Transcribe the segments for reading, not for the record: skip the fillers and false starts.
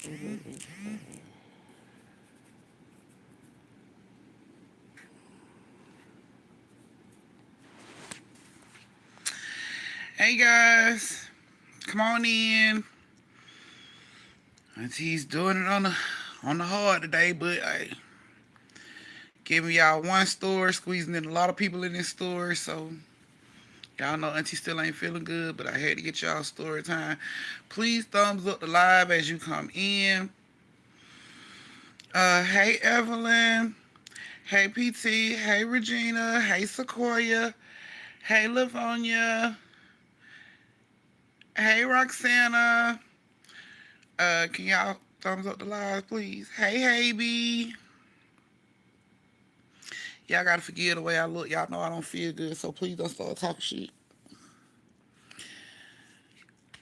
Hey guys, come on in. Auntie's doing it on the hard today, but I giving y'all one store, squeezing in a lot of people in this store, so y'all know Auntie still ain't feeling good, but I had to get y'all story time. Please thumbs up the live as you come in. Hey Evelyn, hey PT, hey Regina, hey Sequoia, hey Livonia, hey Roxana. Can y'all thumbs up the live, please? Hey, hey, B. Y'all gotta forgive the way I look. Y'all know I don't feel good, so please don't start talking shit.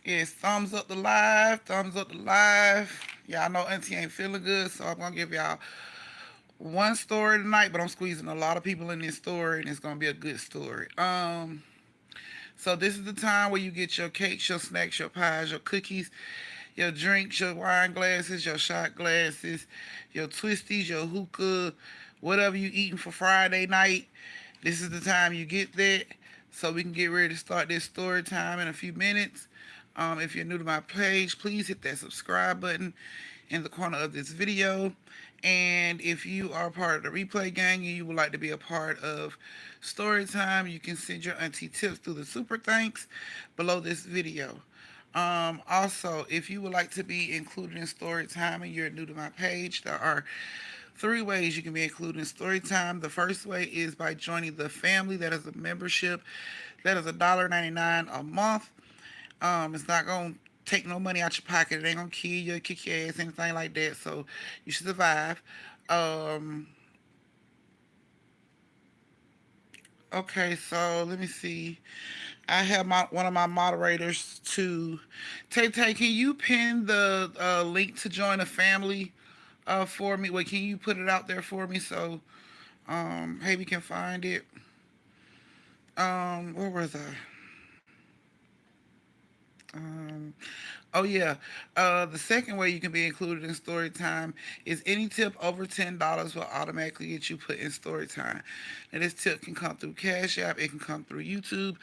Yes, thumbs up the live, thumbs up the live. Y'all know Auntie ain't feeling good, so I'm gonna give y'all one story tonight, but I'm squeezing a lot of people in this story, and it's gonna be a good story. So this is the time where you get your cakes, your snacks, your pies, your cookies, your drinks, your wine glasses, your shot glasses, your twisties, your hookah, whatever you eating for Friday night. This is the time you get that, so we can get ready to start this story time in a few minutes. If you're new to my page, please hit that subscribe button in the corner of this video. And if you are part of the replay gang and you would like to be a part of story time, you can send your auntie tips through the super thanks below this video. Also, if you would like to be included in story time and you're new to my page, there are three ways you can be included in story time. The first way is by joining the family. That is a membership. That is $1.99 a month. It's not gonna take no money out your pocket. It ain't gonna kill you, kick your ass, anything like that. So you should survive. Um, okay, so let me see. I have one of my moderators to Tay Tay. Can you pin the link to join a family for me? Wait, can you put it out there for me so hey we can find it? Where was I? Um, oh yeah. The second way you can be included in story time is any tip over $10 will automatically get you put in story time. Now this tip can come through Cash App, it can come through YouTube,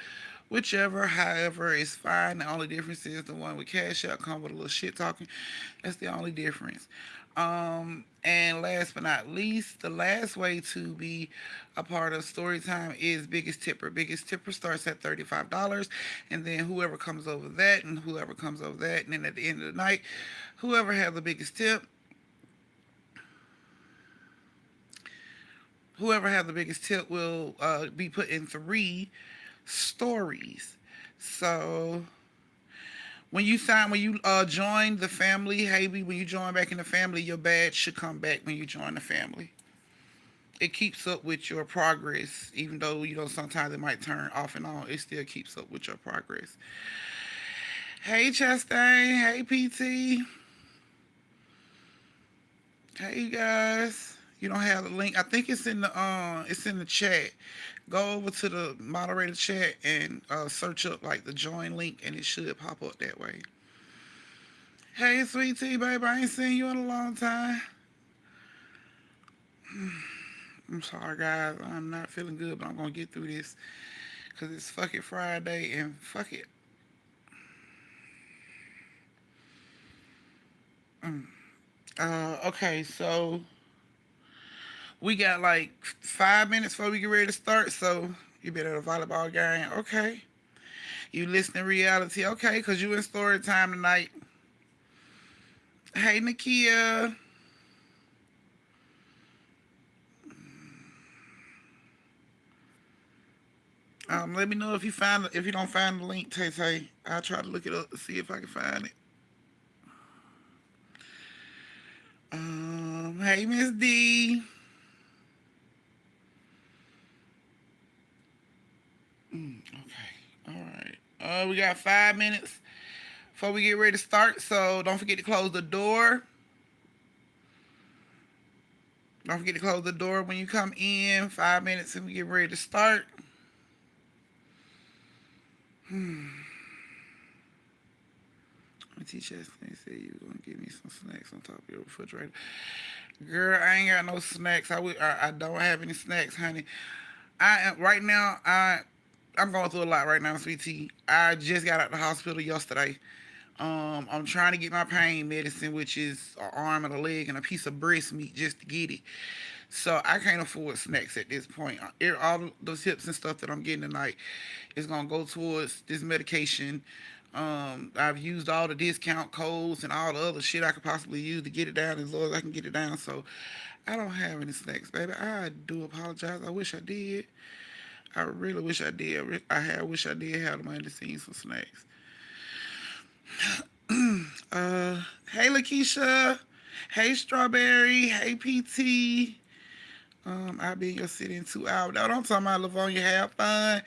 whichever, however, is fine. The only difference is the one with Cash App come with a little shit talking. That's the only difference. And last but not least, the last way to be a part of Storytime is Biggest Tipper. Biggest Tipper starts at $35, and then whoever comes over that, and whoever comes over that, and then at the end of the night, whoever has the biggest tip, whoever has the biggest tip will be put in three stories. So when you join the family, Haby, when you join back in the family, your badge should come back when you join the family. It keeps up with your progress, even though sometimes it might turn off and on. It still keeps up with your progress. Hey Chastain, hey PT, hey you guys. You don't have the link. I think it's in the chat. Go over to the moderator chat and search up like the join link, and it should pop up that way. Hey, sweet tea, baby. I ain't seen you in a long time. I'm sorry, guys. I'm not feeling good, but I'm going to get through this because it's fucking Friday and fuck it. Okay, so we got like 5 minutes before we get ready to start, so you been at a volleyball game. Okay. You listening to reality. Okay, because you in story time tonight. Hey, Nakia. Let me know if you don't find the link, Tay Tay. I'll try to look it up to see if I can find it. Hey Miss D. Okay, all right. We got 5 minutes before we get ready to start, so don't forget to close the door. Don't forget to close the door when you come in. 5 minutes and we get ready to start. Teacher said you were gonna give me some snacks on top of your refrigerator. Girl, I ain't got no snacks. I don't have any snacks, honey. I am right now. I'm going through a lot right now, sweetie. I just got out the hospital yesterday. I'm trying to get my pain medicine, which is an arm and a leg and a piece of breast meat just to get it. So I can't afford snacks at this point. All those tips and stuff that I'm getting tonight is gonna go towards this medication. I've used all the discount codes and all the other shit I could possibly use to get it down as low as I can get it down. So I don't have any snacks, baby. I do apologize. I wish I did. I really wish I did. Wish I did have the money to see some snacks. Hey Lakeisha. Hey Strawberry. Hey PT. I'll be in your city in 2 hours. No, don't talk about Livonia. Have fun.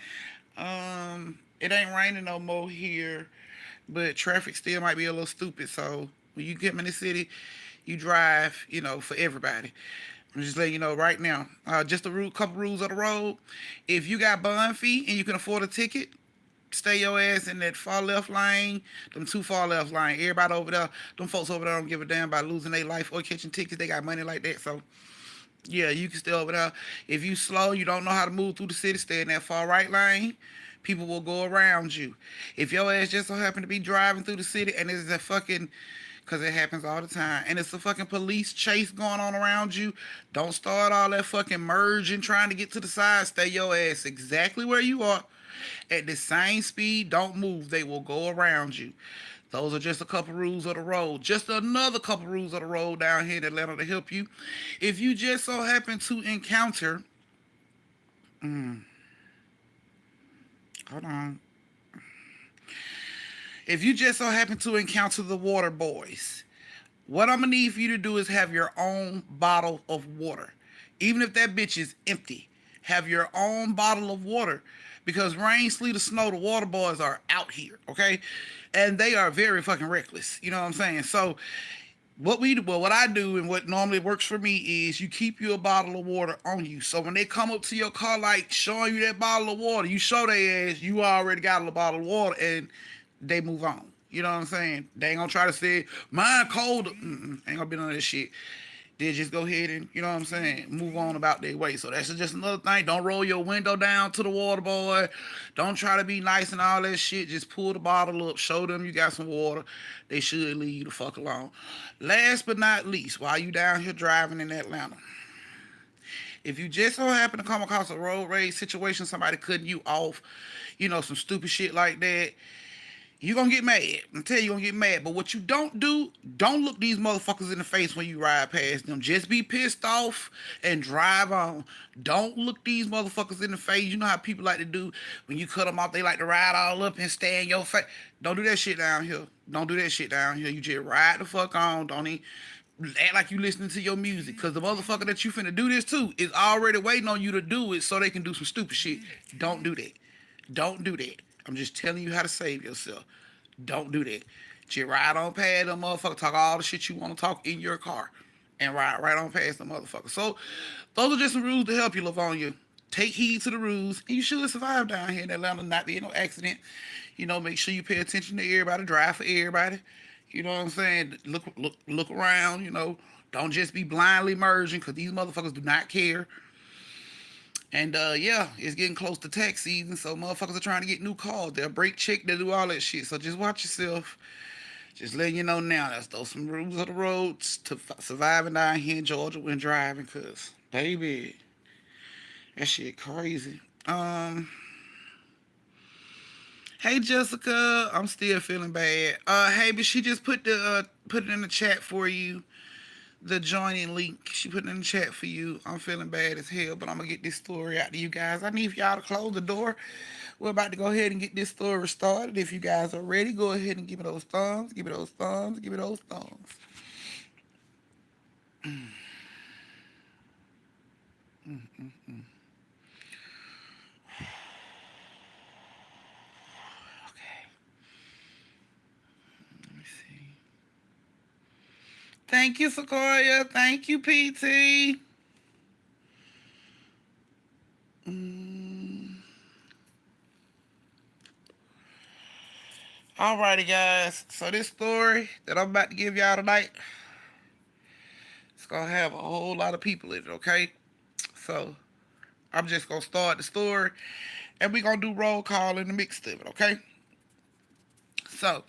It ain't raining no more here, but traffic still might be a little stupid. So when you get in the city, you drive, for everybody. I'm just letting you know right now. Just a couple rules of the road. If you got bond fee and you can afford a ticket, stay your ass in that far left lane, them two far left lane. Everybody over there, them folks over there don't give a damn about losing their life or catching tickets. They got money like that, so yeah, you can stay over there. If you slow, you don't know how to move through the city, stay in that far right lane. People will go around you. If your ass just so happen to be driving through the city and there's a fucking, because it happens all the time, and it's a fucking police chase going on around you, don't start all that fucking merging trying to get to the side. Stay your ass exactly where you are at the same speed. Don't move. They will go around you. Those are just a couple rules of the road. Just another couple rules of the road down here in Atlanta to help you. If you just so happen to encounter, hold on. If you just so happen to encounter the water boys, what I'm gonna need for you to do is have your own bottle of water. Even if that bitch is empty, have your own bottle of water. Because rain, sleet, or snow, the water boys are out here, okay? And they are very fucking reckless. You know what I'm saying? So what I do and what normally works for me is you keep you a bottle of water on you. So when they come up to your car like showing you that bottle of water, you show their ass you already got a bottle of water and they move on. You know what I'm saying? They ain't gonna try to say mine cold. Ain't gonna be none of this shit. They just go ahead and, you know what I'm saying, move on about their way. So that's just another thing. Don't roll your window down to the water boy. Don't try to be nice and all that shit. Just pull the bottle up, show them you got some water. They should leave you the fuck alone. Last but not least, while you down here driving in Atlanta, if you just so happen to come across a road rage situation, somebody cutting you off, some stupid shit like that, you gonna get mad. I tell you, you're gonna get mad. But what you don't do, don't look these motherfuckers in the face when you ride past them. Just be pissed off and drive on. Don't look these motherfuckers in the face. You know how people like to do when you cut them off. They like to ride all up and stay in your face. Don't do that shit down here. Don't do that shit down here. You just ride the fuck on. Don't even act like you listening to your music. Cause the motherfucker that you finna do this to is already waiting on you to do it so they can do some stupid shit. Don't do that. Don't do that. I'm just telling you how to save yourself. Don't do that. Just ride on past them motherfucker. Talk all the shit you want to talk in your car. And ride right on past the motherfucker. So, those are just some rules to help you, Livonia. Take heed to the rules. And you should survive down here in Atlanta, not be in no accident. Make sure you pay attention to everybody. Drive for everybody. You know what I'm saying? Look around, Don't just be blindly merging because these motherfuckers do not care. And yeah, it's getting close to tax season, so motherfuckers are trying to get new cars. They'll break check, they'll do all that shit. So just watch yourself. Just letting you know now, that's those some rules of the roads to surviving down here in Georgia when driving, cause baby, that shit crazy. Hey Jessica, I'm still feeling bad. Hey, but she just put it in the chat for you. The joining link. She put it in the chat for you. I'm feeling bad as hell, but I'm going to get this story out to you guys. I need y'all to close the door. We're about to go ahead and get this story started. If you guys are ready, go ahead and give me those thumbs. Give me those thumbs. Give me those thumbs. Okay. Let me see. Thank you, Sequoia. Thank you, PT. Alrighty, guys. So this story that I'm about to give y'all tonight, it's gonna have a whole lot of people in it. Okay, so I'm just gonna start the story, and we gonna do roll call in the mix of it. Okay, so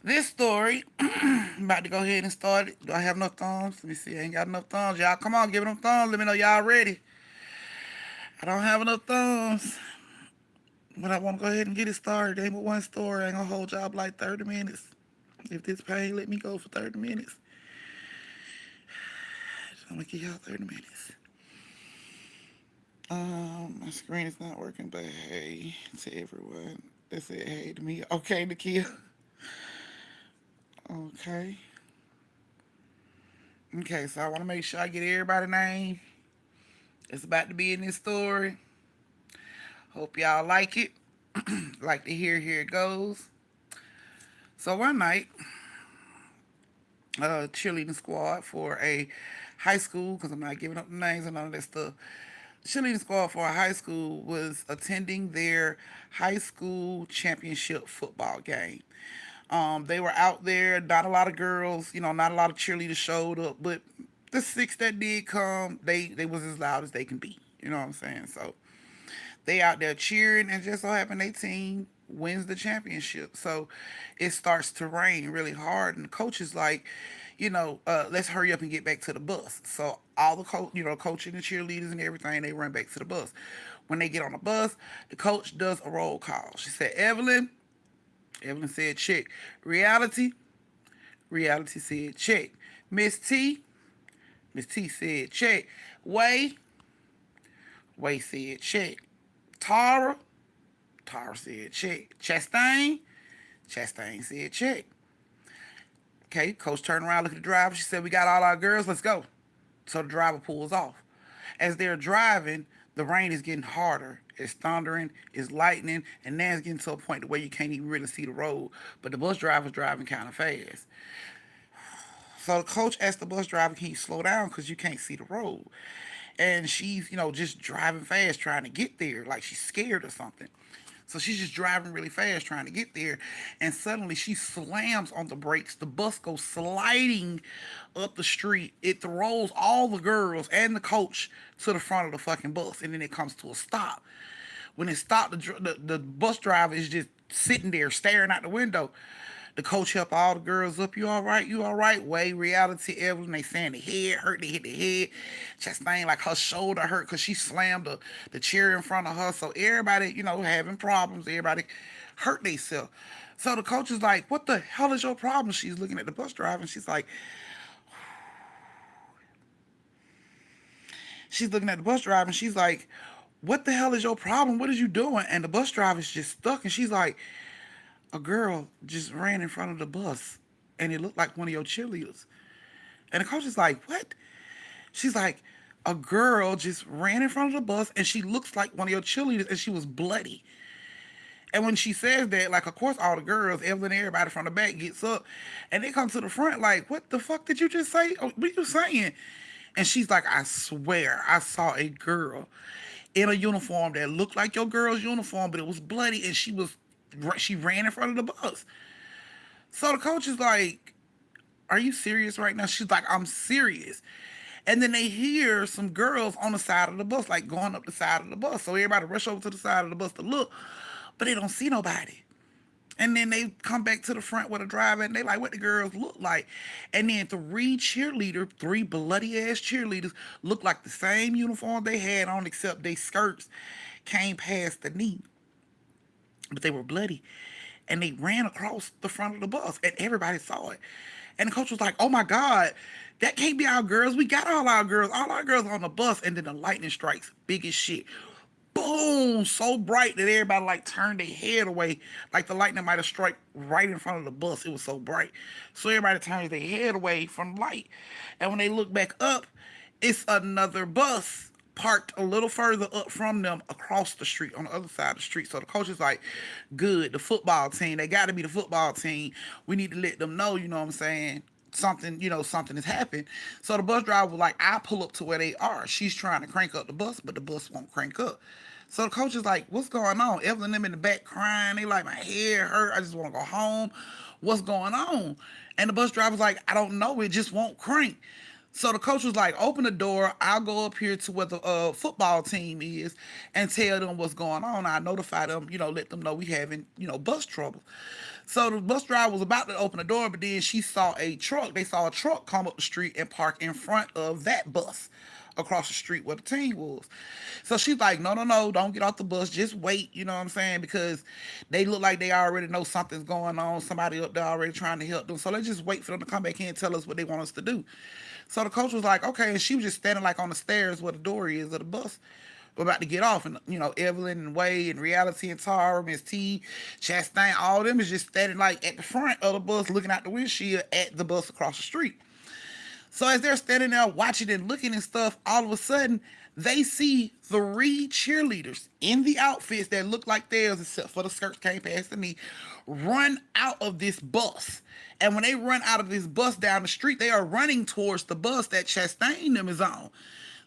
this story, I'm about to go ahead and start it. Do I have enough thumbs? Let me see. I ain't got enough thumbs. Y'all, come on, give it them thumbs. Let me know y'all ready. I don't have enough thumbs. But I want to go ahead and get it started. Ain't but one story. I ain't gonna hold y'all up like 30 minutes. If this pay let me go for 30 minutes, I'm gonna give y'all 30 minutes. My screen is not working, but hey to everyone that said hey to me. Okay, Nakia. Okay. Okay, so I want to make sure I get everybody's name. It's about to be in this story. Hope y'all like it. Like to hear here it goes. So one night, cheerleading squad for a high school, because I'm not giving up the names and all of that stuff. Cheerleading squad for a high school was attending their high school championship football game. They were out there, not a lot of girls, not a lot of cheerleaders showed up, but the six that did come, they was as loud as they can be. You know what I'm saying? So they out there cheering, and just so happened their team wins the championship. So it starts to rain really hard, and the coach is like, let's hurry up and get back to the bus. So all the coaching and cheerleaders and everything, they run back to the bus. When they get on the bus, the coach does a roll call. She said, Evelyn. Evelyn said, check. Reality. Reality said, check. Miss T. Miss T said, check. Way. Way said, check. Tara. Tara said, check. Chastain. Chastain said, check. Okay, coach turned around, looked at the driver. She said, we got all our girls. Let's go. So the driver pulls off. As they're driving, the rain is getting harder. It's thundering, it's lightning, and now it's getting to a point where you can't even really see the road. But the bus driver's driving kind of fast. So the coach asked the bus driver, can you slow down because you can't see the road? And she's, just driving fast trying to get there, like she's scared or something. So she's just driving really fast trying to get there. And suddenly she slams on the brakes. The bus goes sliding up the street. It throws all the girls and the coach to the front of the fucking bus. And then it comes to a stop. When it stopped, the bus driver is just sitting there staring out the window. The coach helped all the girls up. You all right? You all right? Way reality Evelyn. They saying the head hurt. They hit the head. Chastain, like her shoulder hurt because she slammed the chair in front of her. So everybody, having problems. Everybody hurt themselves. So the coach is like, what the hell is your problem? She's looking at the bus driver and she's looking at the bus driver and she's like, what the hell is your problem? What is you doing? And the bus driver's just stuck. And she's like, a girl just ran in front of the bus and it looked like one of your cheerleaders. And the coach is like, what? She's like, a girl just ran in front of the bus and she looks like one of your cheerleaders and she was bloody. And when she says that, like, of course, all the girls, Evelyn, everybody from the back gets up and they come to the front like, what the fuck did you just say? Oh, what are you saying? And she's like, I swear I saw a girl in a uniform that looked like your girl's uniform, but it was bloody and she ran in front of the bus. So the coach is like, are you serious right now? She's like, I'm serious. And then they hear some girls on the side of the bus, like going up the side of the bus. So everybody rush over to the side of the bus to look, but they don't see nobody. And then they come back to the front with a driver and they like what the girls look like. And then three bloody ass cheerleaders look like the same uniform they had on, except their skirts came past the knee. But they were bloody. And they ran across the front of the bus and everybody saw it. And the coach was like, oh my God, that can't be our girls. We got all our girls on the bus. And then the lightning strikes big as shit. Boom, so bright that everybody like turned their head away, like the lightning might have struck right in front of the bus. It was so bright. So everybody turns their head away from the light. And when they look back up, it's another bus parked a little further up from them across the street on the other side of the street. So the coach is like, good, the football team, they got to be the football team. We need to let them know, you know what I'm saying? something, something has happened. So the bus driver was like, I pull up to where they are. She's trying to crank up the bus, but the bus won't crank up. So the coach is like, what's going on? Evelyn and them in the back crying. They like, my head hurt. I just want to go home. What's going on? And the bus driver's like, I don't know. It just won't crank. So the coach was like, open the door. I'll go up here to where the football team is and tell them what's going on. I notify them, let them know we having, bus trouble. So the bus driver was about to open the door, but then she saw a truck. They saw a truck come up the street and park in front of that bus across the street where the team was. So she's like, no, no, no, don't get off the bus. Just wait, you know what I'm saying? Because they look like they already know something's going on. Somebody up there already trying to help them. So let's just wait for them to come back in and tell us what they want us to do. So the coach was like, okay. And she was just standing like on the stairs where the door is of the bus. We're about to get off. And, Evelyn and Wade and Reality and Tara, Miss T, Chastain, all of them is just standing like at the front of the bus looking out the windshield at the bus across the street. So as they're standing there watching and looking and stuff, all of a sudden they see three cheerleaders in the outfits that look like theirs, except for the skirts came past the knee, run out of this bus. And when they run out of this bus down the street, they are running towards the bus that Chastain them is on.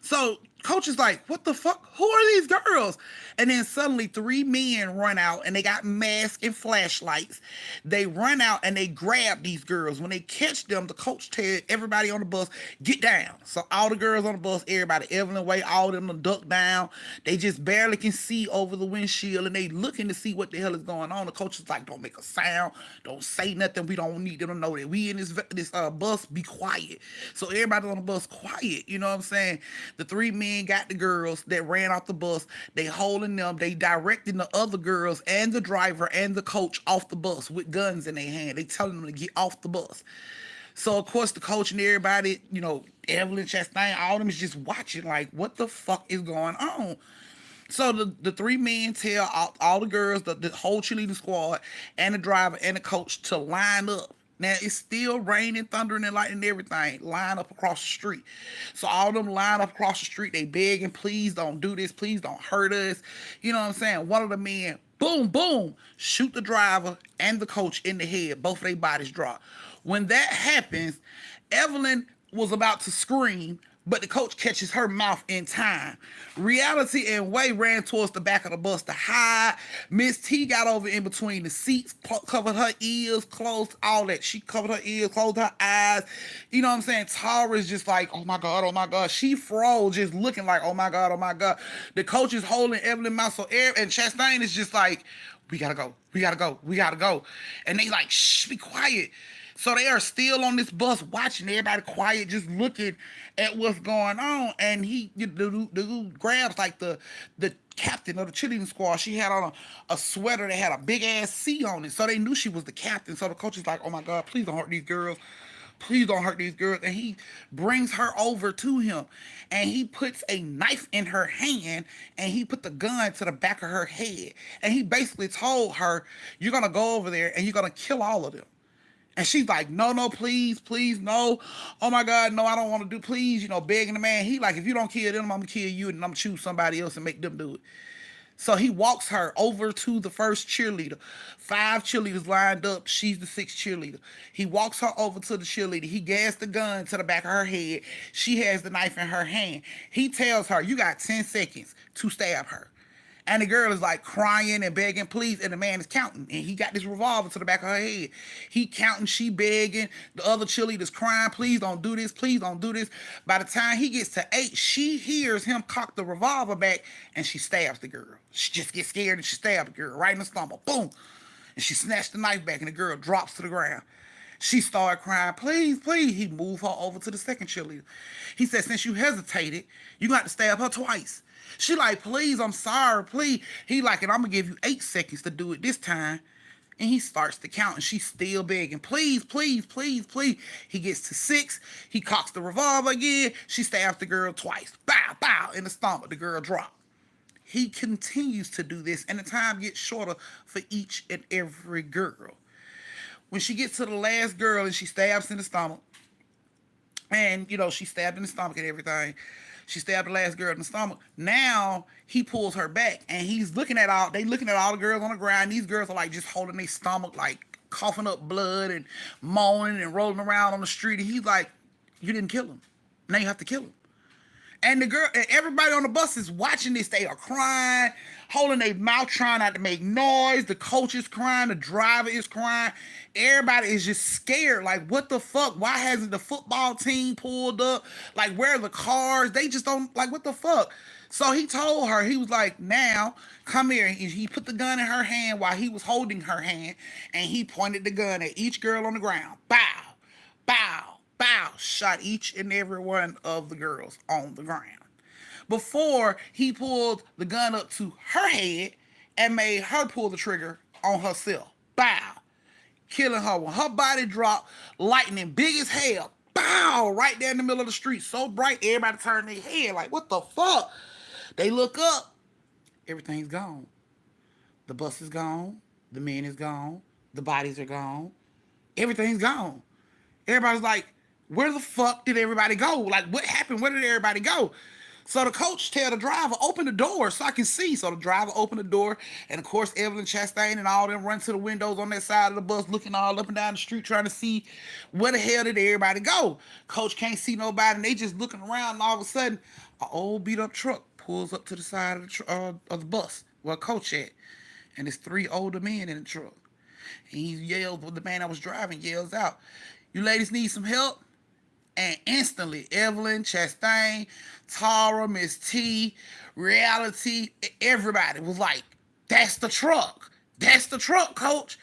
So coach is like, what the fuck? Who are these girls? And then suddenly three men run out and they got masks and flashlights. They run out and they grab these girls. When they catch them, the coach tells everybody on the bus, get down. So all the girls on the bus, everybody, Evelyn Way, all of them duck down. They just barely can see over the windshield and they looking to see what the hell is going on. The coach is like, don't make a sound. Don't say nothing. We don't need them to know that we in this bus. Be quiet. So everybody on the bus quiet. You know what I'm saying? The three men got the girls that ran off the bus. They holding them. They directing the other girls and the driver and the coach off the bus with guns in their hand. They telling them to get off the bus. So of course the coach and everybody, Evelyn, Chastain, all of them is just watching like, what the fuck is going on? So the three men tell all the girls, the whole cheerleading squad, and the driver and the coach to line up. Now, it's still raining, thundering, and lightning and everything. Line up across the street. So all of them line up across the street. They begging, please don't do this. Please don't hurt us. You know what I'm saying? One of the men, boom, boom, shoot the driver and the coach in the head. Both of their bodies drop. When that happens, Evelyn was about to scream, but the coach catches her mouth in time. Reality and Way ran towards the back of the bus to hide. Miss T got over in between the seats, covered her ears, closed all that. She covered her ears, closed her eyes. You know what I'm saying? Tara's just like, oh my God, oh my God. She froze, just looking like, oh my God, oh my God. The coach is holding Evelyn's mouth, and Chastain is just like, we gotta go, we gotta go, we gotta go. And they like, shh, be quiet. So they are still on this bus watching, everybody quiet, just looking at what's going on. And the dude grabs like the captain of the cheerleading squad. She had on a sweater that had a big ass C on it. So they knew she was the captain. So the coach is like, oh my God, please don't hurt these girls. Please don't hurt these girls. And he brings her over to him. And he puts a knife in her hand. And he put the gun to the back of her head. And he basically told her, you're going to go over there and you're going to kill all of them. And she's like, no, no, please, please, no. Oh my God, no, I don't want to do, please, begging the man. He like, if you don't kill them, I'm going to kill you and I'm going to choose somebody else and make them do it. So he walks her over to the first cheerleader. 5 cheerleaders lined up. She's the 6th cheerleader. He walks her over to the cheerleader. He gas the gun to the back of her head. She has the knife in her hand. He tells her, you got 10 seconds to stab her. And the girl is like crying and begging, please. And the man is counting. And he got this revolver to the back of her head. He counting, she begging. The other cheerleader's crying, please don't do this. Please don't do this. By the time he gets to 8, she hears him cock the revolver back and she stabs the girl. She just gets scared and she stabs the girl right in the stomach. Boom. And she snatched the knife back and the girl drops to the ground. She started crying, please, please. He moved her over to the 2nd cheerleader. He said, since you hesitated, you got to stab her twice. She like, please, I'm sorry, please. He like, and I'm going to give you 8 seconds to do it this time. And he starts to count, and she's still begging, please, please, please, please. He gets to 6. He cocks the revolver again. She stabs the girl twice. Bow, bow, in the stomach. The girl dropped. He continues to do this, and the time gets shorter for each and every girl. When she gets to the last girl, and she stabs in the stomach, and, she stabbed in the stomach and everything. She stabbed the last girl in the stomach. Now he pulls her back and he's looking at all the girls on the ground. These girls are like just holding their stomach like coughing up blood and moaning and rolling around on the street. And he's like, you didn't kill him. Now you have to kill him. And the girl and everybody on the bus is watching this. They are crying, holding their mouth, trying not to make noise. The coach is crying, the driver is crying. Everybody is just scared. Like, what the fuck? Why hasn't the football team pulled up? Like, where are the cars? They just don't, like, what the fuck? So he told her, he was like, now, come here. He put the gun in her hand while he was holding her hand, and he pointed the gun at each girl on the ground. Bow, bow, bow. Shot each and every one of the girls on the ground. Before he pulled the gun up to her head and made her pull the trigger on herself. Bow. Killing her. When her body dropped, lightning big as hell. Bow! Right there in the middle of the street. So bright, everybody turned their head. Like, what the fuck? They look up. Everything's gone. The bus is gone. The men is gone. The bodies are gone. Everything's gone. Everybody's like, where the fuck did everybody go? Like, what happened? Where did everybody go? So the coach tell the driver, open the door so I can see. So the driver opened the door, and of course Evelyn Chastain and all them run to the windows on that side of the bus, looking all up and down the street, trying to see where the hell did everybody go. Coach can't see nobody, and they just looking around, and all of a sudden, an old beat up truck pulls up to the side of the bus where Coach at, and there's three older men in the truck. And he yells, the man that was driving yells out, "You ladies need some help?" And instantly, Evelyn, Chastain, Tara, Miss T, Reality, everybody was like, that's the truck. That's the truck, Coach.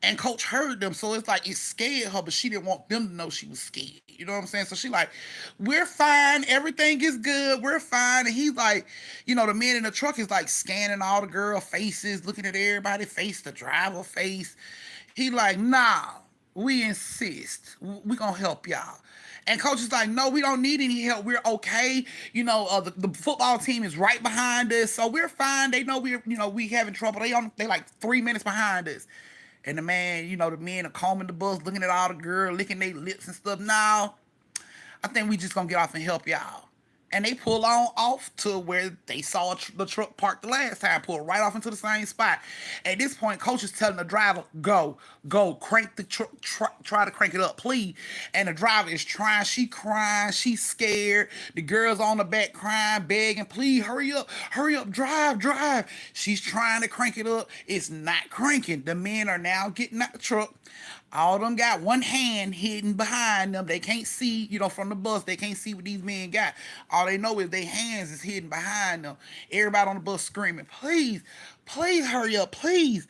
And Coach heard them, so it's like it scared her, but she didn't want them to know she was scared. You know what I'm saying? So she like, we're fine. Everything is good. We're fine. And he's like, the man in the truck is like scanning all the girl faces, looking at everybody's face, the driver face. He like, nah, we insist. We gonna help y'all. And Coach is like, no, we don't need any help. We're okay. The football team is right behind us, so we're fine. They know we having trouble. They like 3 minutes behind us. And the man, the men are combing the bus, looking at all the girls, licking their lips and stuff. Now, I think we just gonna get off and help y'all. And they pull on off to where they saw the truck parked the last time, pull right off into the same spot. At this point, Coach is telling the driver, go, crank the truck, try to crank it up, please. And the driver is trying, she crying, she's scared. The girl's on the back crying, begging, please hurry up, drive. She's trying to crank it up. It's not cranking. The men are now getting out the truck. All of them got one hand hidden behind them. They can't see, from the bus. They can't see what these men got. All they know is their hands is hidden behind them. Everybody on the bus screaming, please hurry up, please.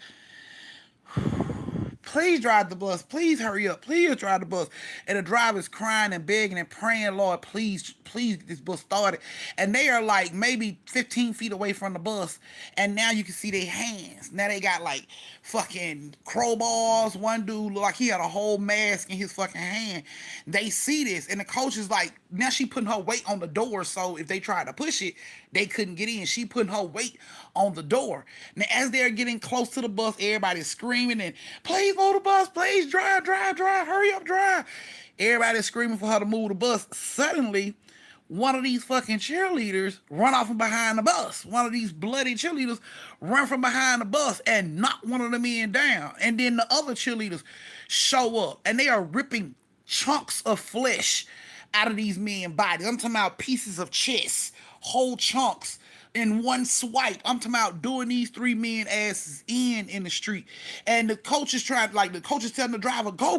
Please drive the bus. Please hurry up. Please drive the bus. And the driver's crying and begging and praying, Lord, please get this bus started. And they are like maybe 15 feet away from the bus. And now you can see their hands. Now they got like fucking crowbars. One dude looked like he had a whole mask in his fucking hand. They see this. And the coach is like, now she putting her weight on the door. So if they tried to push it, they couldn't get in. She putting her weight on the door. Now as they're getting close to the bus, everybody's screaming and, please move the bus, please drive, hurry up, drive. Everybody's screaming for her to move the bus. Suddenly, one of these fucking cheerleaders run off from behind the bus. One of these bloody cheerleaders run from behind the bus and knock one of the men down. And then the other cheerleaders show up and they are ripping chunks of flesh out of these men's bodies. I'm talking about pieces of chest, whole chunks in one swipe. I'm talking about doing these three men asses in the street. And the coach is telling the driver, go,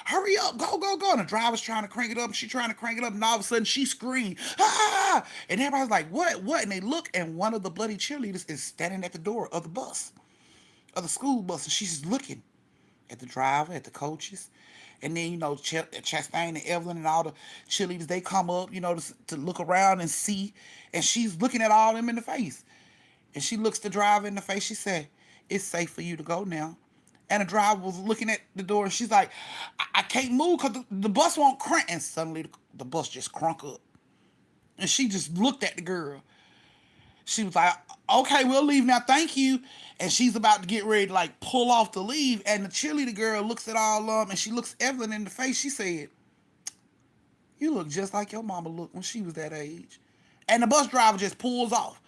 hurry up, go. And the driver's trying to crank it up, she's trying to crank it up, and all of a sudden she screamed, ah! And everybody's like, what? And they look, and one of the bloody cheerleaders is standing at the door of the bus, of the school bus, and she's looking at the driver, at the coaches. And then, Chastain and Evelyn and all the cheerleaders, they come up, to look around and see. And she's looking at all of them in the face. And she looks the driver in the face. She said, it's safe for you to go now. And the driver was looking at the door. And she's like, I can't move because the bus won't crank. And suddenly the bus just crunk up. And she just looked at the girl. She was like, okay, we'll leave now, thank you. And she's about to get ready to like pull off to leave. And the cheerleader girl looks at all of them and she looks Evelyn in the face. She said, you look just like your mama looked when she was that age. And the bus driver just pulls off.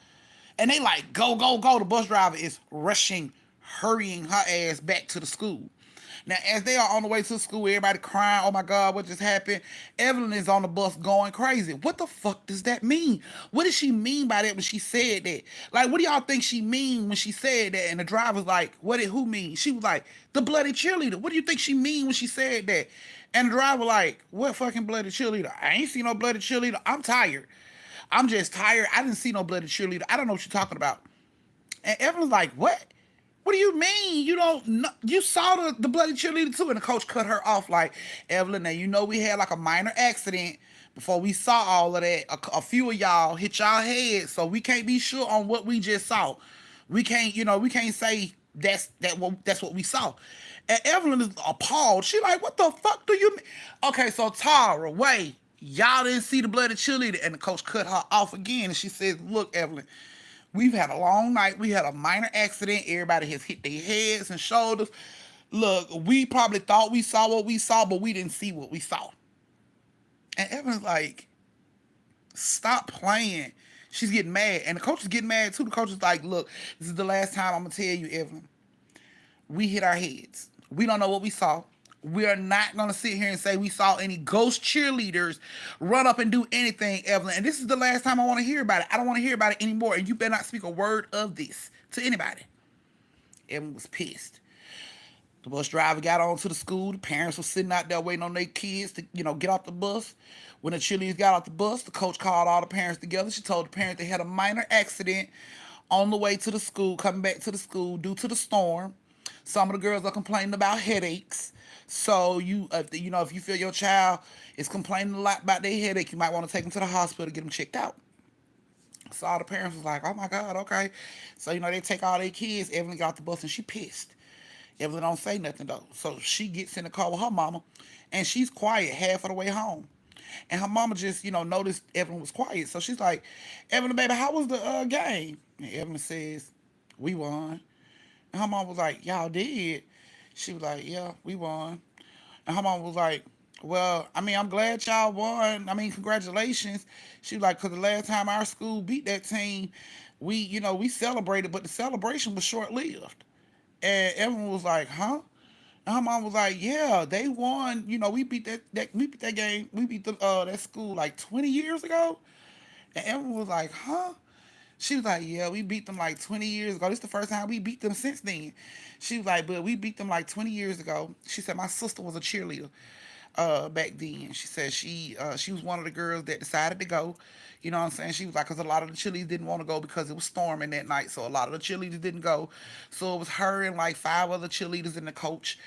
And they like, go. The bus driver is rushing hurrying her ass back to the school. Now, as they are on the way to school, everybody crying, oh my God, what just happened? Evelyn is on the bus going crazy. What the fuck does that mean? What did she mean by that when she said that? Like, what do y'all think she mean when she said that? And the driver's like, what did who mean? She was like, the bloody cheerleader. What do you think she mean when she said that? And the driver like, what fucking bloody cheerleader? I ain't see no bloody cheerleader. I'm tired. I'm just tired. I didn't see no bloody cheerleader. I don't know what you're talking about. And Evelyn's like, what? What do you mean? You don't know? You saw the bloody cheerleader too. And the coach cut her off like, Evelyn, now you know we had like a minor accident before we saw all of that. A few of y'all hit y'all heads, so we can't be sure on what we just saw. We can't, we can't say that's what we saw. And Evelyn is appalled. She like, what the fuck do you mean? Okay, so Tara, wait, y'all didn't see the bloody cheerleader, and the coach cut her off again. And she says, look, Evelyn, we've had a long night. We had a minor accident. Everybody has hit their heads and shoulders. Look, we probably thought we saw what we saw, but we didn't see what we saw. And Evan's like, stop playing. She's getting mad. And the coach is getting mad too. The coach is like, look, this is the last time I'm going to tell you, Evelyn. We hit our heads. We don't know what we saw. We are not going to sit here and say we saw any ghost cheerleaders run up and do anything, Evelyn. And this is the last time I want to hear about it. I don't want to hear about it anymore. And you better not speak a word of this to anybody. Evelyn was pissed. The bus driver got on to the school. The parents were sitting out there waiting on their kids to, get off the bus. When the cheerleaders got off the bus, the coach called all the parents together. She told the parents they had a minor accident on the way to the school, coming back to the school due to the storm. Some of the girls are complaining about headaches. So if you feel your child is complaining a lot about their headache, you might want to take them to the hospital to get them checked out. So all the parents was like, oh my God, okay. So, they take all their kids. Evelyn got off the bus and she pissed. Evelyn don't say nothing though. So she gets in the car with her mama and she's quiet half of the way home. And her mama just, noticed Evelyn was quiet. So she's like, Evelyn, baby, how was the game? And Evelyn says, we won. And her mom was like, y'all did? She was like, yeah, we won. And her mom was like, well, I'm glad y'all won. Congratulations. She was like, because the last time our school beat that team, we celebrated, but the celebration was short-lived. And everyone was like, huh? And her mom was like, yeah, they won. We beat we beat that game. We beat that school like 20 years ago. And everyone was like, huh? She was like, yeah, we beat them like 20 years ago. This is the first time we beat them since then. She was like, but we beat them like 20 years ago. She said, my sister was a cheerleader back then. She said she was one of the girls that decided to go. You know what I'm saying? She was like, because a lot of the cheerleaders didn't want to go because it was storming that night. So a lot of the cheerleaders didn't go. So it was her and like 5 other cheerleaders and the coach,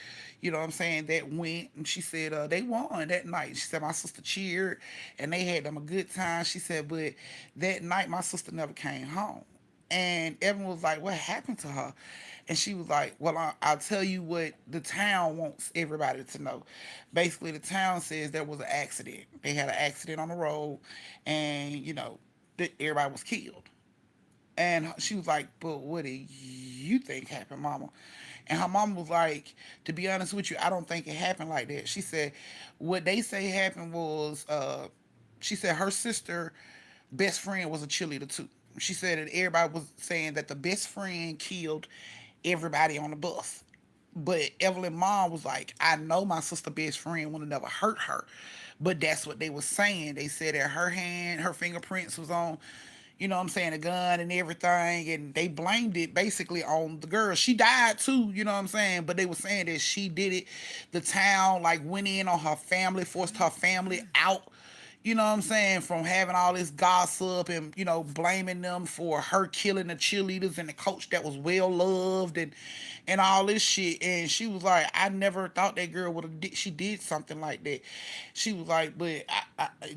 you know what I'm saying, that went. And she said they won that night. She said my sister cheered and they had them a good time. She said, but that night my sister never came home. And everyone was like, what happened to her? And she was like, well, I'll tell you what the town wants everybody to know. Basically, the town says there was an accident. They had an accident on the road, and, everybody was killed. And she was like, but what do you think happened, mama? And her mama was like, to be honest with you, I don't think it happened like that. She said, what they say happened was, she said her sister best friend was a cheerleader too. She said that everybody was saying that the best friend killed everybody on the bus. But Evelyn mom was like, I know my sister best friend would have never hurt her. But that's what they were saying. They said that her fingerprints was on, a gun and everything. And they blamed it basically on the girl. She died too, But they were saying that she did it. The town like went in on her family, forced her family out, from having all this gossip and, blaming them for her killing the cheerleaders and the coach that was well loved and all this shit. And she was like, I never thought that girl would have she did something like that. She was like, but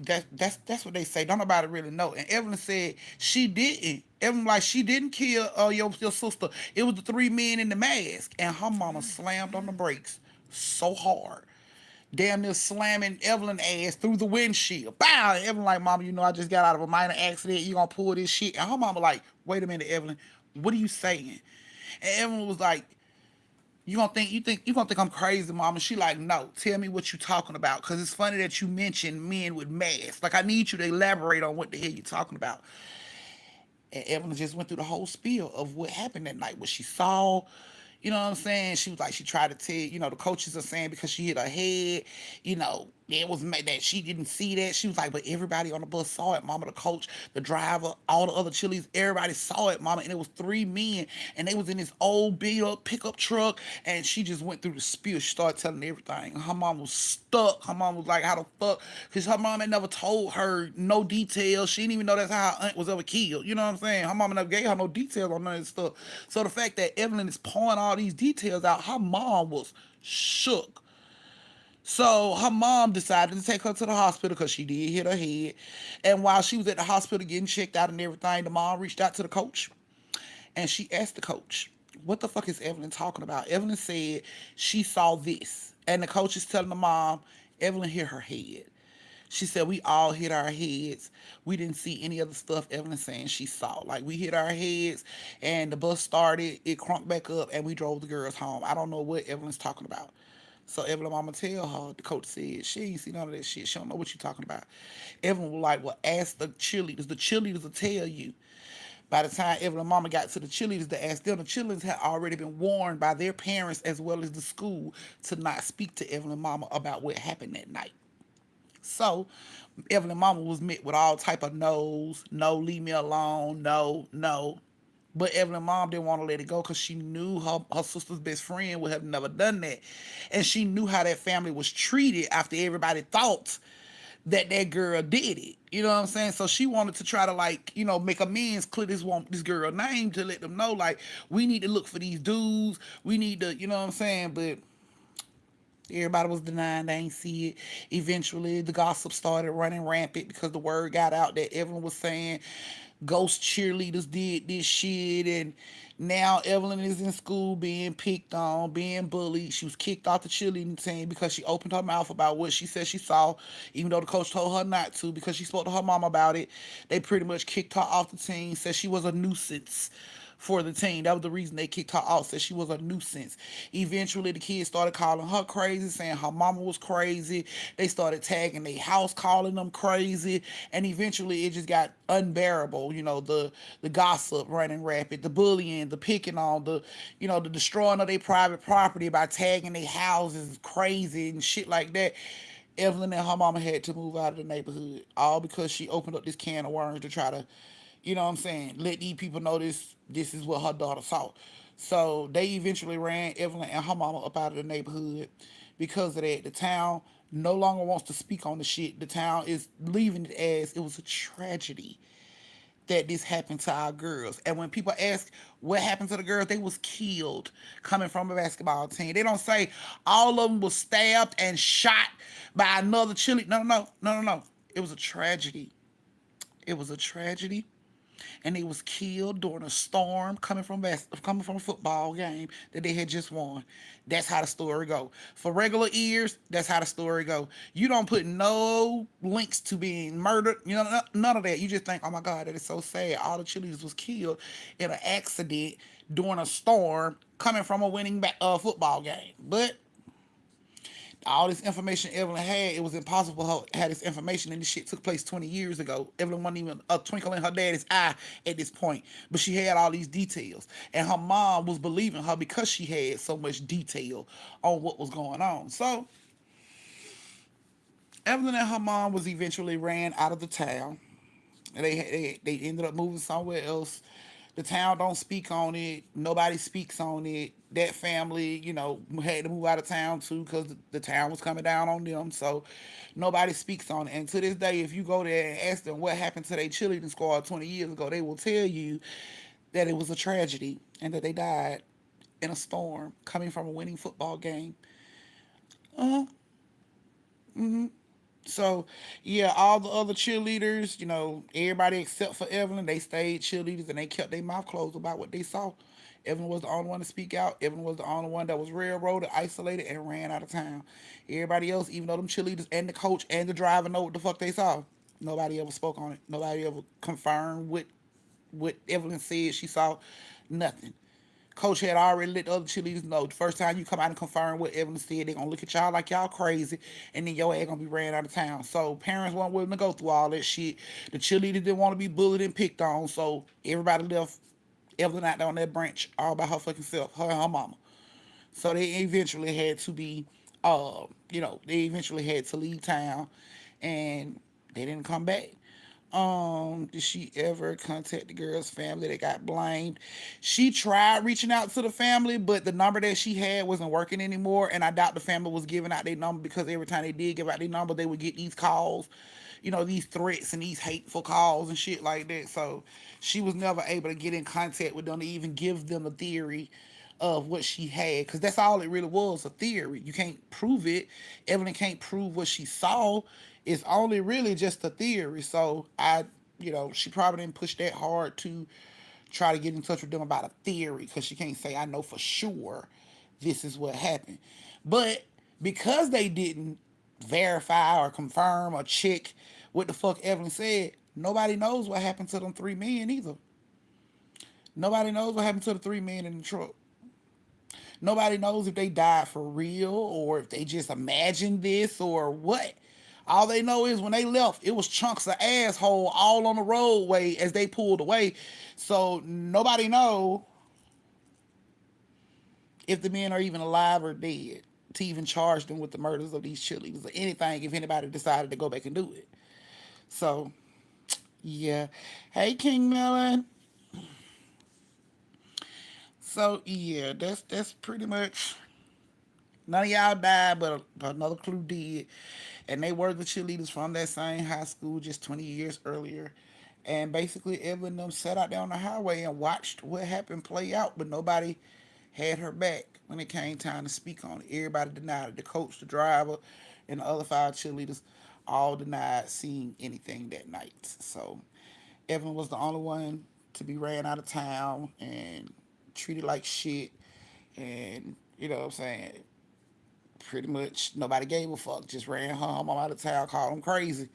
that's what they say. Don't nobody really know. And Evelyn said she didn't. Evelyn like she didn't kill your sister. It was the 3 men in the mask. And her mama slammed on the brakes so hard, damn near slamming Evelyn ass through the windshield. Bow! And Evelyn like, mama, I just got out of a minor accident. You gonna pull this shit? And her mama like, wait a minute, Evelyn, what are you saying? And Evelyn was like, you gonna think I'm crazy, mama? She like, no, tell me what you talking about. Cause it's funny that you mentioned men with masks. Like I need you to elaborate on what the hell you talking about. And Evelyn just went through the whole spiel of what happened that night, what she saw, You know what I'm saying? She was like, she tried to tell, the coaches are saying because she hit her head, it was that she didn't see that. She was like, but everybody on the bus saw it, mama. The coach, the driver, all the other chilies, everybody saw it, mama. And it was three men, and they was in this old beat up pickup truck, and she just went through the spiel. She started telling everything. Her mom was stuck. Her mom was like, how the fuck? Because her mom had never told her no details. She didn't even know that's how her aunt was ever killed. You know what I'm saying? Her mom never gave her no details on none of this stuff. So the fact that Evelyn is pouring all these details out, her mom was shook. So her mom decided to take her to the hospital because she did hit her head. And while she was at the hospital getting checked out and everything, the mom reached out to the coach and she asked the coach, what the fuck is Evelyn talking about? Evelyn said she saw this. And the coach is telling the mom, Evelyn hit her head. She said we all hit our heads. We didn't see any of the stuff Evelyn saying she saw. Like we hit our heads and the bus started, it crunked back up and we drove the girls home. I don't know what Evelyn's talking about. So Evelyn mama tell her, the coach said, she ain't see none of that shit. She don't know what you talking about. Evelyn was like, well, ask the cheerleaders. The cheerleaders will tell you. By the time Evelyn mama got to the cheerleaders to ask them, the cheerleaders had already been warned by their parents as well as the school to not speak to Evelyn mama about what happened that night. So Evelyn mama was met with all type of no's, no, leave me alone, no, no. But Evelyn mom didn't want to let it go because she knew her sister's best friend would have never done that. And she knew how that family was treated after everybody thought that girl did it. You know what I'm saying? So she wanted to try to like, make amends, clear this girl name to let them know like we need to look for these dudes. We need to, you know what I'm saying? But everybody was denying they ain't see it. Eventually, the gossip started running rampant because the word got out that Evelyn was saying ghost cheerleaders did this shit, and now Evelyn is in school being picked on, being bullied. She was kicked off the cheerleading team because she opened her mouth about what she said she saw, even though the coach told her not to because she spoke to her mom about it. They pretty much kicked her off the team, said she was a nuisance for the team. That was the reason they kicked her off, said she was a nuisance. Eventually, the kids started calling her crazy, saying her mama was crazy. They started tagging their house, calling them crazy. And eventually, it just got unbearable. The gossip running rapid, the bullying, the picking on, the destroying of their private property by tagging their houses crazy and shit like that. Evelyn and her mama had to move out of the neighborhood, all because she opened up this can of worms to try to, what I'm saying, let these people know this is what her daughter saw. So they eventually ran Evelyn and her mama up out of the neighborhood because of that. The town no longer wants to speak on the shit. The town is leaving it as it was a tragedy that this happened to our girls. And when people ask what happened to the girls, they was killed coming from a basketball team. They don't say all of them was stabbed and shot by another cheerleader. No, no, no, no, no. It was a tragedy. It was a tragedy, and they was killed during a storm coming from a football game that they had just won. That's how the story go. For regular ears, that's how the story go. You don't put no links to being murdered, none of that. You just think, oh my God, that is so sad. All the cheerleaders was killed in an accident during a storm coming from a winning football game. But all this information Evelyn had, it was impossible for her to have this information, and this shit took place 20 years ago. Evelyn wasn't even a twinkle in her daddy's eye at this point, but she had all these details, and her mom was believing her because she had so much detail on what was going on. So Evelyn and her mom was eventually ran out of the town. They ended up moving somewhere else. The town don't speak on it. Nobody speaks on it. That family, had to move out of town too because the town was coming down on them. So nobody speaks on it. And to this day, if you go there and ask them what happened to their cheerleading squad 20 years ago, they will tell you that it was a tragedy and that they died in a storm coming from a winning football game. Uh-huh. So, yeah, all the other cheerleaders, everybody except for Evelyn, they stayed cheerleaders and they kept their mouth closed about what they saw. Evelyn was the only one to speak out. Evelyn was the only one that was railroaded, isolated, and ran out of town. Everybody else, even though them cheerleaders and the coach and the driver know what the fuck they saw, nobody ever spoke on it. Nobody ever confirmed what Evelyn said she saw. Nothing. Coach had already let the other cheerleaders know the first time you come out and confirm what Evelyn said, they're gonna look at y'all like y'all crazy, and then your ass gonna be ran out of town. So parents weren't willing to go through all that shit. The cheerleaders didn't want to be bullied and picked on, so everybody left Evelyn out there on that branch all by her fucking self, her and her mama. So they eventually had to be, they eventually had to leave town, and they didn't come back. Did she ever contact the girl's family that got blamed? She tried reaching out to the family, but the number that she had wasn't working anymore, and I doubt the family was giving out their number, because every time they did give out their number, they would get these calls, these threats and these hateful calls and shit like that. So she was never able to get in contact with them to even give them a theory of what she had, because that's all it really was, a theory. You can't prove it. Evelyn can't prove what she saw. It's only really just a theory. So she probably didn't push that hard to try to get in touch with them about a theory, because she can't say, I know for sure this is what happened. But because they didn't verify or confirm or check what the fuck Evelyn said, nobody knows what happened to them three men either. Nobody knows what happened to the three men in the truck. Nobody knows if they died for real or if they just imagined this or what. All they know is when they left, it was chunks of asshole all on the roadway as they pulled away. So nobody know if the men are even alive or dead to even charge them with the murders of these cheerleaders or anything if anybody decided to go back and do it. So, yeah. Hey, King Melon. So, yeah, that's pretty much. None of y'all died, but another crew did. And they were the cheerleaders from that same high school just 20 years earlier. And basically, Evelyn and them sat out there on the highway and watched what happened play out, but nobody had her back when it came time to speak on it. Everybody denied it. The coach, the driver, and the other five cheerleaders all denied seeing anything that night. So Evelyn was the only one to be ran out of town and treated like shit. And you know what I'm saying? Pretty much nobody gave a fuck. Just ran her mom out of town, called them crazy.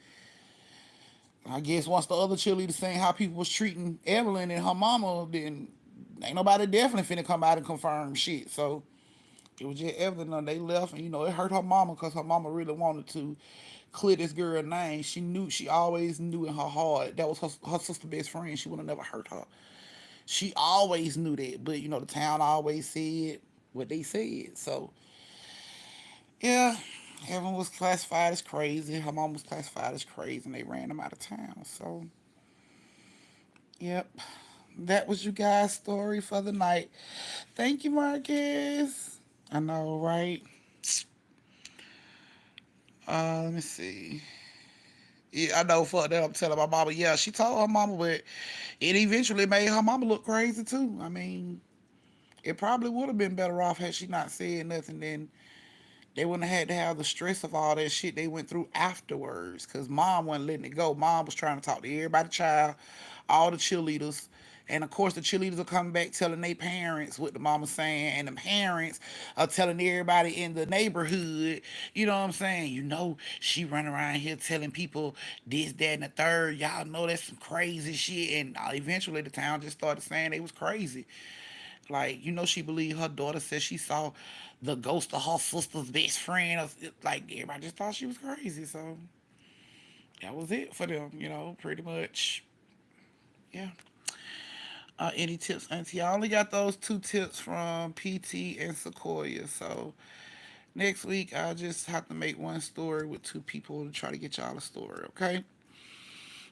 I guess once the other cheerleaders saying how people was treating Evelyn and her mama, then ain't nobody definitely finna come out and confirm shit. So it was just Evelyn and they left, and it hurt her mama because her mama really wanted to clear this girl name. She always knew in her heart that was her sister best friend. She would have never hurt her. She always knew that, but the town always said what they said. So yeah, Evan was classified as crazy. Her mom was classified as crazy, and they ran them out of town. So, yep, that was you guys' story for the night. Thank you, Marcus. I know, right? Let me see. Yeah, I know. Fuck that. I'm telling my mama. Yeah, she told her mama, but it eventually made her mama look crazy too. I mean, it probably would have been better off had she not said nothing. Then they wouldn't have had to have the stress of all that shit they went through afterwards. Cause mom wasn't letting it go. Mom was trying to talk to everybody, child, all the cheerleaders. And of course, the cheerleaders are coming back telling their parents what the mama's saying, and the parents are telling everybody in the neighborhood. You know what I'm saying? She run around here telling people this, that, and the third. Y'all know that's some crazy shit. And eventually, the town just started saying they was crazy. Like, she believed her daughter said she saw the ghost of her sister's best friend. Like, everybody just thought she was crazy. So, that was it for them, pretty much. Yeah. Any tips, Auntie? I only got those two tips from PT and Sequoia. So, next week, I'll just have to make one story with two people to try to get y'all a story, okay?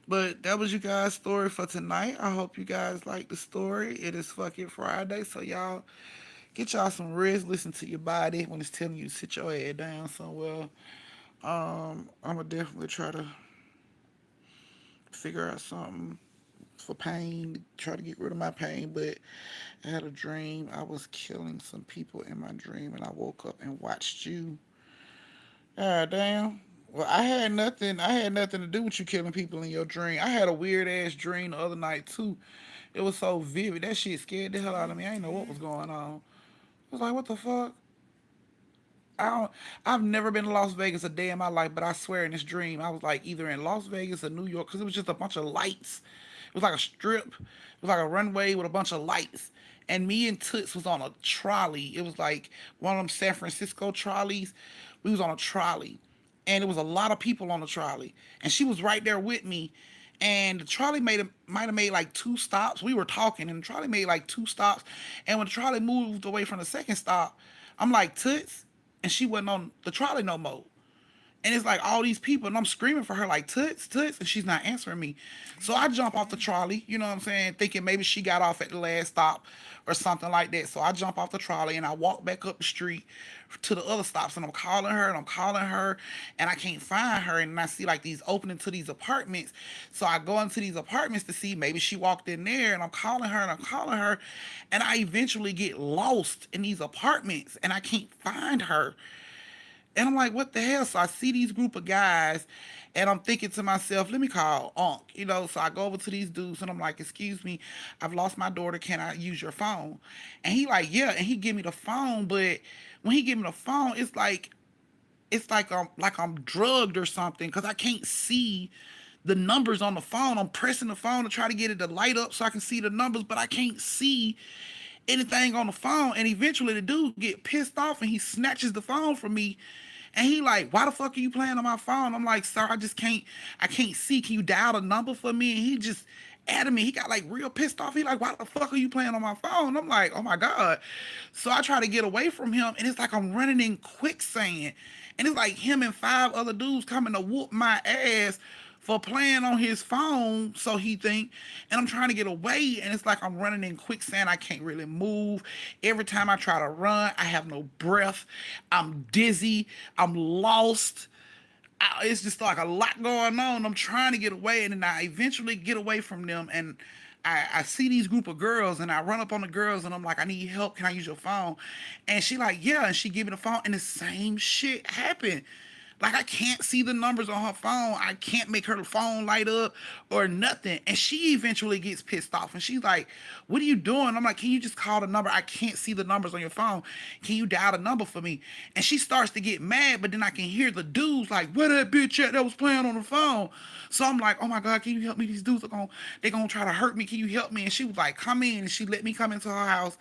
But that was you guys' story for tonight. I hope you guys like the story. It is fucking Friday, so y'all get y'all some rest. Listen to your body when it's telling you to sit your head down somewhere. I'm gonna definitely try to figure out something for pain, try to get rid of my pain. But I had a dream. I was killing some people in my dream, and I woke up and watched you. Ah, damn. Well, I had nothing. I had nothing to do with you killing people in your dream. I had a weird ass dream the other night too. It was so vivid. That shit scared the hell out of me. I didn't know what was going on. I was like, what the fuck? I don't, I've never been to Las Vegas a day in my life, but I swear in this dream I was like either in Las Vegas or New York because it was just a bunch of lights. It was like a strip. It was like a runway with a bunch of lights. And me and Toots was on a trolley. It was like one of them San Francisco trolleys. We was on a trolley. And there was a lot of people on the trolley. And she was right there with me. And the trolley might have made like two stops. We were talking, and the trolley made like two stops. And when the trolley moved away from the second stop, I'm like, Toots, and she wasn't on the trolley no more. And it's like all these people, and I'm screaming for her like Toots, Toots, and she's not answering me. So I jump off the trolley, you know what I'm saying, thinking maybe she got off at the last stop or something like that. So I jump off the trolley and I walk back up the street to the other stops, and I'm calling her and I'm calling her, and I can't find her. And I see like these opening to these apartments. So I go into these apartments to see maybe she walked in there, and I'm calling her and I'm calling her, and I eventually get lost in these apartments and I can't find her. And I'm like, what the hell? So I see these group of guys, and I'm thinking to myself, let me call Unc, you know. So I go over to these dudes and I'm like, excuse me, I've lost my daughter. Can I use your phone? And he like, yeah. And he give me the phone, but when he give me the phone, it's like I'm drugged or something because I can't see the numbers on the phone. I'm pressing the phone to try to get it to light up so I can see the numbers, but I can't see anything on the phone. And eventually the dude get pissed off and he snatches the phone from me. And he like, why the fuck are you playing on my phone? I'm like, sir, I can't see. Can you dial the number for me? And he just adamant. He got like real pissed off. He like, why the fuck are you playing on my phone? I'm like, oh my God. So I try to get away from him, and it's like I'm running in quicksand. And it's like him and five other dudes coming to whoop my ass for playing on his phone, so he think. And I'm trying to get away, and it's like I'm running in quicksand. I can't really move. Every time I try to run, I have no breath. I'm dizzy. I'm lost. It's just like a lot going on. I'm trying to get away, and then I eventually get away from them, and I see these group of girls, and I run up on the girls, and I'm like, I need help. Can I use your phone? And she like, yeah, and she give me the phone, and the same shit happened. Like I can't see the numbers on her phone. I can't make her phone light up or nothing. And she eventually gets pissed off and she's like, what are you doing? I'm like, can you just call the number? I can't see the numbers on your phone. Can you dial the number for me? And she starts to get mad, but then I can hear the dudes like, where that bitch at that was playing on the phone? So I'm like, oh my God, can you help me? These dudes are they gonna try to hurt me. Can you help me? And she was like, come in. And she let me come into her house.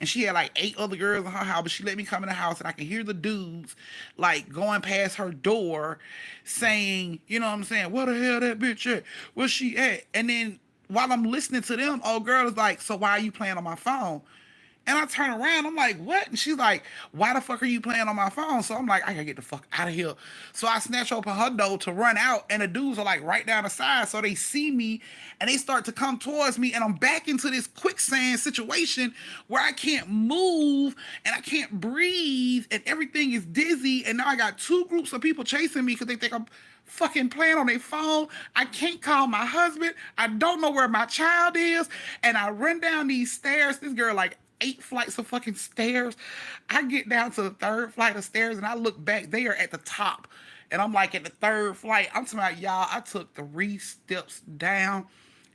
And she had like eight other girls in her house, but she let me come in the house, and I can hear the dudes like going past her door saying, you know what I'm saying, where the hell that bitch at? Where's she at? And then while I'm listening to them, old girl is like, so why are you playing on my phone? And I turn around, I'm like, what? And she's like, why the fuck are you playing on my phone? So I'm like, I gotta get the fuck out of here. So I snatch open her door to run out, and the dudes are like right down the side. So they see me and they start to come towards me, and I'm back into this quicksand situation where I can't move and I can't breathe, and everything is dizzy. And now I got two groups of people chasing me because they think I'm fucking playing on their phone. I can't call my husband. I don't know where my child is. And I run down these stairs. This girl like eight flights of fucking stairs. I get down to the third flight of stairs and I look back. They are at the top. And I'm like at the third flight. I'm talking about, y'all, I took 3 steps down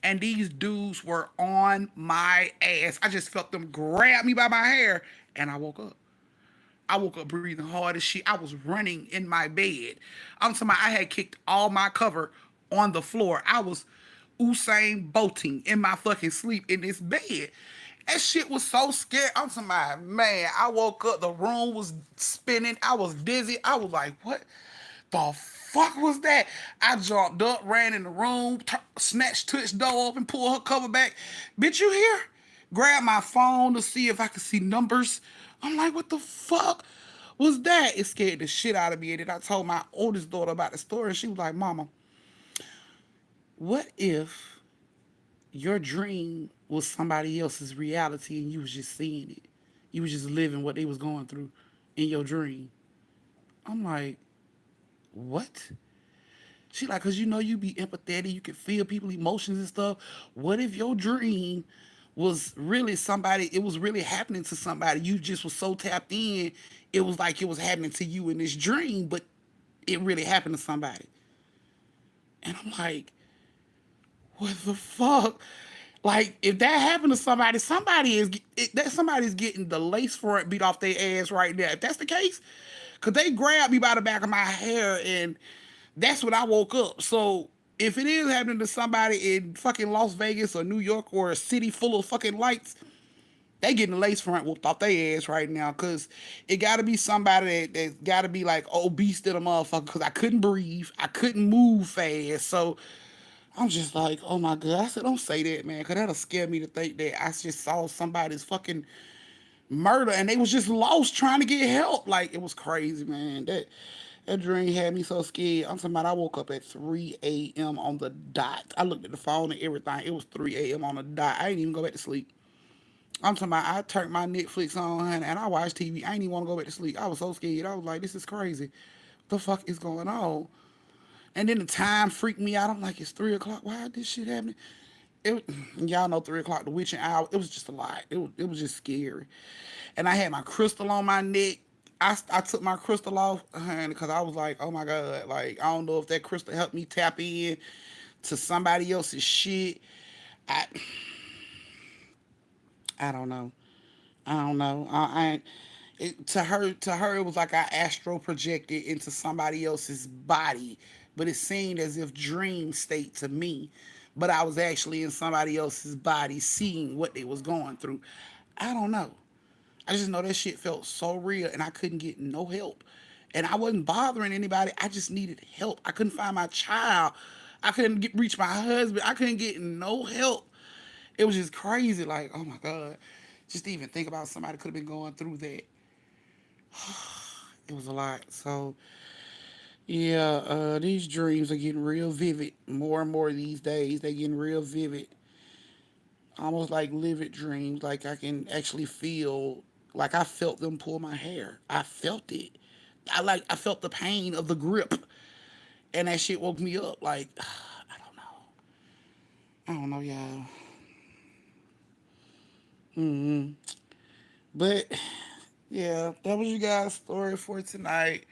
and these dudes were on my ass. I just felt them grab me by my hair and I woke up. I woke up breathing hard as shit. I was running in my bed. I'm talking about I had kicked all my cover on the floor. I was Usain Bolting in my fucking sleep in this bed. That shit was so scared. I'm talking about, man, I woke up, the room was spinning. I was dizzy. I was like, what the fuck was that? I jumped up, ran in the room, snatched Touch door open, pulled her cover back. Bitch, you here? Grabbed my phone to see if I could see numbers. I'm like, what the fuck was that? It scared the shit out of me. And then I told my oldest daughter about the story, and she was like, Mama, what if your dream was somebody else's reality and you was just seeing it? You was just living what they was going through in your dream. I'm like, what? She like, cause you know you be empathetic, you can feel people's emotions and stuff. What if your dream was really somebody, it was really happening to somebody. You just was so tapped in, it was like it was happening to you in this dream, but it really happened to somebody. And I'm like, what the fuck? Like, if that happened to somebody, somebody's getting the lace front beat off their ass right now. If that's the case, cause they grabbed me by the back of my hair, and that's when I woke up. So if it is happening to somebody in fucking Las Vegas or New York or a city full of fucking lights, they getting the lace front whooped off their ass right now. Cause it gotta be somebody that gotta be like obese to the motherfucker. Cause I couldn't breathe. I couldn't move fast. So I'm just like, oh my God. I said, don't say that, man. Cause that'll scare me to think that I just saw somebody's fucking murder, and they was just lost trying to get help. Like it was crazy, man. That dream had me so scared. I'm talking about I woke up at 3 a.m. on the dot. I looked at the phone and everything. It was 3 a.m. on the dot. I didn't even go back to sleep. I'm talking about I turned my Netflix on, honey, and I watched TV. I didn't even want to go back to sleep. I was so scared. I was like, this is crazy. What the fuck is going on? And then the time freaked me out. I'm like, it's 3 o'clock. Why is this shit happening? It, y'all know 3 o'clock, the witching hour. It was just a lot. It was just scary. And I had my crystal on my neck. I took my crystal off, honey, because I was like, oh my God, like I don't know if that crystal helped me tap in to somebody else's shit. I I don't know. I don't know. To her it was like I astral projected into somebody else's body, but it seemed as if dream state to me, but I was actually in somebody else's body seeing what they was going through. I don't know. I just know that shit felt so real, and I couldn't get no help, and I wasn't bothering anybody. I just needed help. I couldn't find my child. I couldn't reach my husband. I couldn't get no help. It was just crazy. Like, oh my God, just to even think about somebody could have been going through that. It was a lot. So yeah, these dreams are getting real vivid more and more these days. They getting real vivid, almost like livid dreams. Like I can actually feel, like I felt them pull my hair. I felt it. I felt the pain of the grip, and that shit woke me up. Like I don't know, I don't know, y'all. hmm But yeah, that was you guys' story for tonight.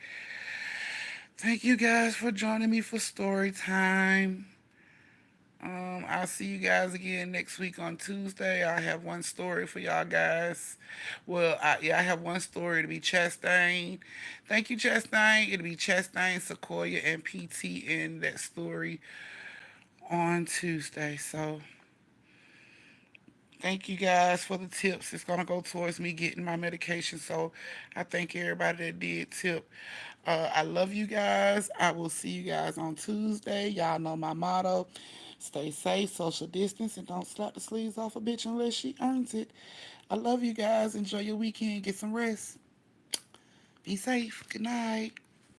Thank you guys for joining me for story time. I'll see you guys again next week on Tuesday. I have one story for y'all guys. Well, I have one story to be Chastain. Thank you, Chastain. It'll be Chastain, Sequoia, and PT in that story on Tuesday. So thank you guys for the tips. It's gonna go towards me getting my medication. So I thank everybody that did tip. I love you guys. I will see you guys on Tuesday. Y'all know my motto. Stay safe, social distance, and don't slap the sleeves off a bitch unless she earns it. I love you guys. Enjoy your weekend. Get some rest. Be safe. Good night.